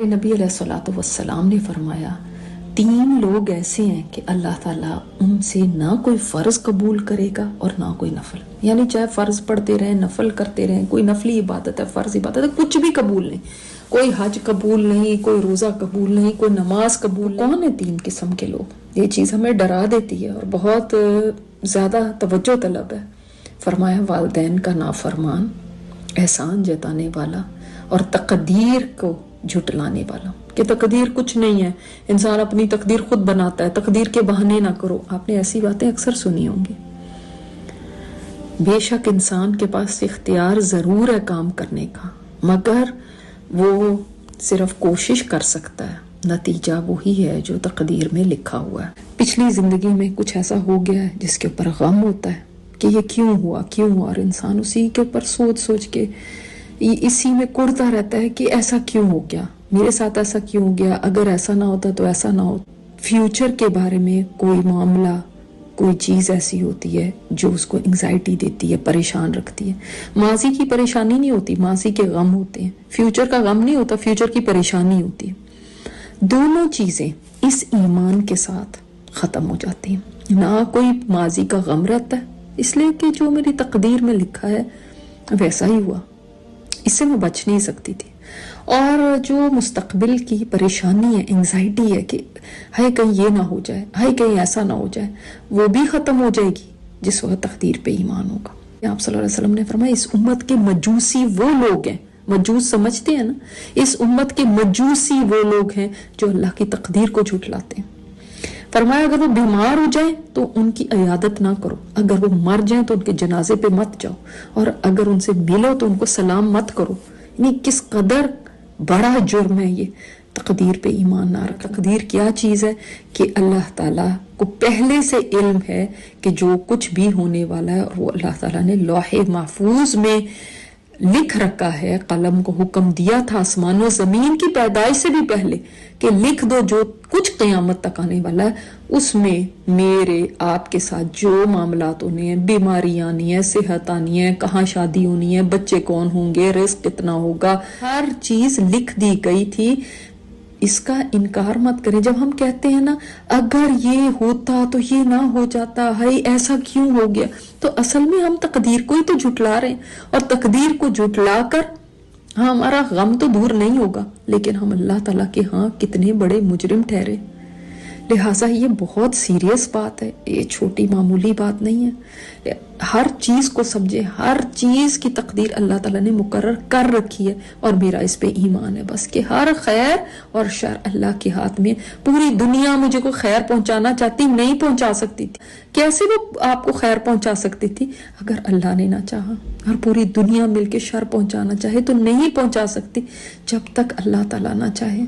नबी अलैहिस्सलातु वस्सलाम ने फरमाया, 3 लोग ऐसे हैं कि अल्लाह ताला उनसे ना कोई फ़र्ज कबूल करेगा और ना कोई नफल। यानी चाहे फ़र्ज पढ़ते रहें, नफल करते रहें, कोई नफली इबादत है, फ़र्ज इबादत है, कुछ भी कबूल नहीं, कोई हज कबूल नहीं, कोई रोज़ा कबूल नहीं, कोई नमाज कबूल नहीं। कौन है 3 किस्म के लोग? ये चीज़ हमें डरा देती है और बहुत ज़्यादा तवज्जो तलब है। फरमाया, वालिदैन का नाफरमान, एहसान जताने वाला और तकदीर को झुटलाने वाला। कि तकदीर कुछ नहीं है, इंसान अपनी तकदीर खुद बनाता है, तकदीर के बहाने ना करो। आपने ऐसी बातें अक्सर सुनी होंगी। बेशक इंसान के पास इख्तियार जरूर है काम करने का, मगर वो सिर्फ कोशिश कर सकता है, नतीजा वही है जो तकदीर में लिखा हुआ है। पिछली जिंदगी में कुछ ऐसा हो गया है जिसके ऊपर गम होता है कि ये क्यों हुआ, और इंसान उसी के ऊपर सोच सोच के इसी में कुढ़ता रहता है कि ऐसा क्यों हो गया, मेरे साथ ऐसा क्यों हो गया, अगर ऐसा ना होता तो ऐसा ना हो। फ्यूचर के बारे में कोई मामला, कोई चीज ऐसी होती है जो उसको एंजाइटी देती है, परेशान रखती है। माजी की परेशानी नहीं होती, माजी के गम होते हैं। फ्यूचर का गम नहीं होता, फ्यूचर की परेशानी होती है। दोनों चीजें इस ईमान के साथ खत्म हो जाती हैं। ना कोई माजी का गम रहता है, इसलिए कि जो मेरी तकदीर में लिखा है वैसा ही हुआ, इससे मैं बच नहीं सकती थी। और जो मुस्तकबिल की परेशानी है, एंजाइटी है कि हाय कहीं ये ना हो जाए, हाय कहीं ऐसा ना हो जाए, वो भी खत्म हो जाएगी जिस वक्त तकदीर पे ईमान होगा। आप सल्लल्लाहु अलैहि वसल्लम ने फरमाया, इस उम्मत के मजूसी वो लोग हैं, मजूस समझते हैं ना, इस उम्मत के मजूसी वो लोग हैं जो अल्लाह की तकदीर को झुठलाते हैं। फरमाया, अगर वो बीमार हो जाए तो उनकी इयादत ना करो, अगर वो मर जाए तो उनके जनाजे पे मत जाओ, और अगर उनसे मिलो तो उनको सलाम मत करो। यानी किस कदर बड़ा जुर्म है ये, तकदीर पे ईमान ना रखना। तकदीर क्या चीज़ है कि अल्लाह ताला को पहले से इल्म है कि जो कुछ भी होने वाला है, और वो अल्लाह ताला ने लौहे महफूज में लिख रखा है। कलम को हुक्म दिया था आसमान और जमीन की पैदाइश से भी पहले कि लिख दो जो कुछ क़यामत तक आने वाला है, उसमें मेरे आपके साथ जो मामलात होने हैं, बीमारियां आनी है, सेहत आनी है, कहाँ शादी होनी है, बच्चे कौन होंगे, रिस्क कितना होगा, हर चीज लिख दी गई थी। इसका इनकार मत करें। जब हम कहते हैं ना, अगर ये होता तो ये ना हो जाता, हाय ऐसा क्यों हो गया, तो असल में हम तकदीर को ही तो झुटला रहे हैं। और तकदीर को झुटला कर हमारा गम तो दूर नहीं होगा, लेकिन हम अल्लाह ताला के हाँ कितने बड़े मुजरिम ठहरे। लिहाजा ये बहुत सीरियस बात है, ये छोटी मामूली बात नहीं है। हर चीज को समझे, हर चीज की तकदीर अल्लाह ताला ने मुकर्रर कर रखी है, और मेरा इस पे ईमान है बस कि हर खैर और शर अल्लाह के हाथ में। पूरी दुनिया मुझे को खैर पहुंचाना चाहती, नहीं पहुंचा सकती थी। कैसे वो आपको खैर पहुंचा सकती थी अगर अल्लाह ने ना चाहा? और पूरी दुनिया मिलके शर पहुंचाना चाहे तो नहीं पहुंचा सकती जब तक अल्लाह ताला ना चाहे।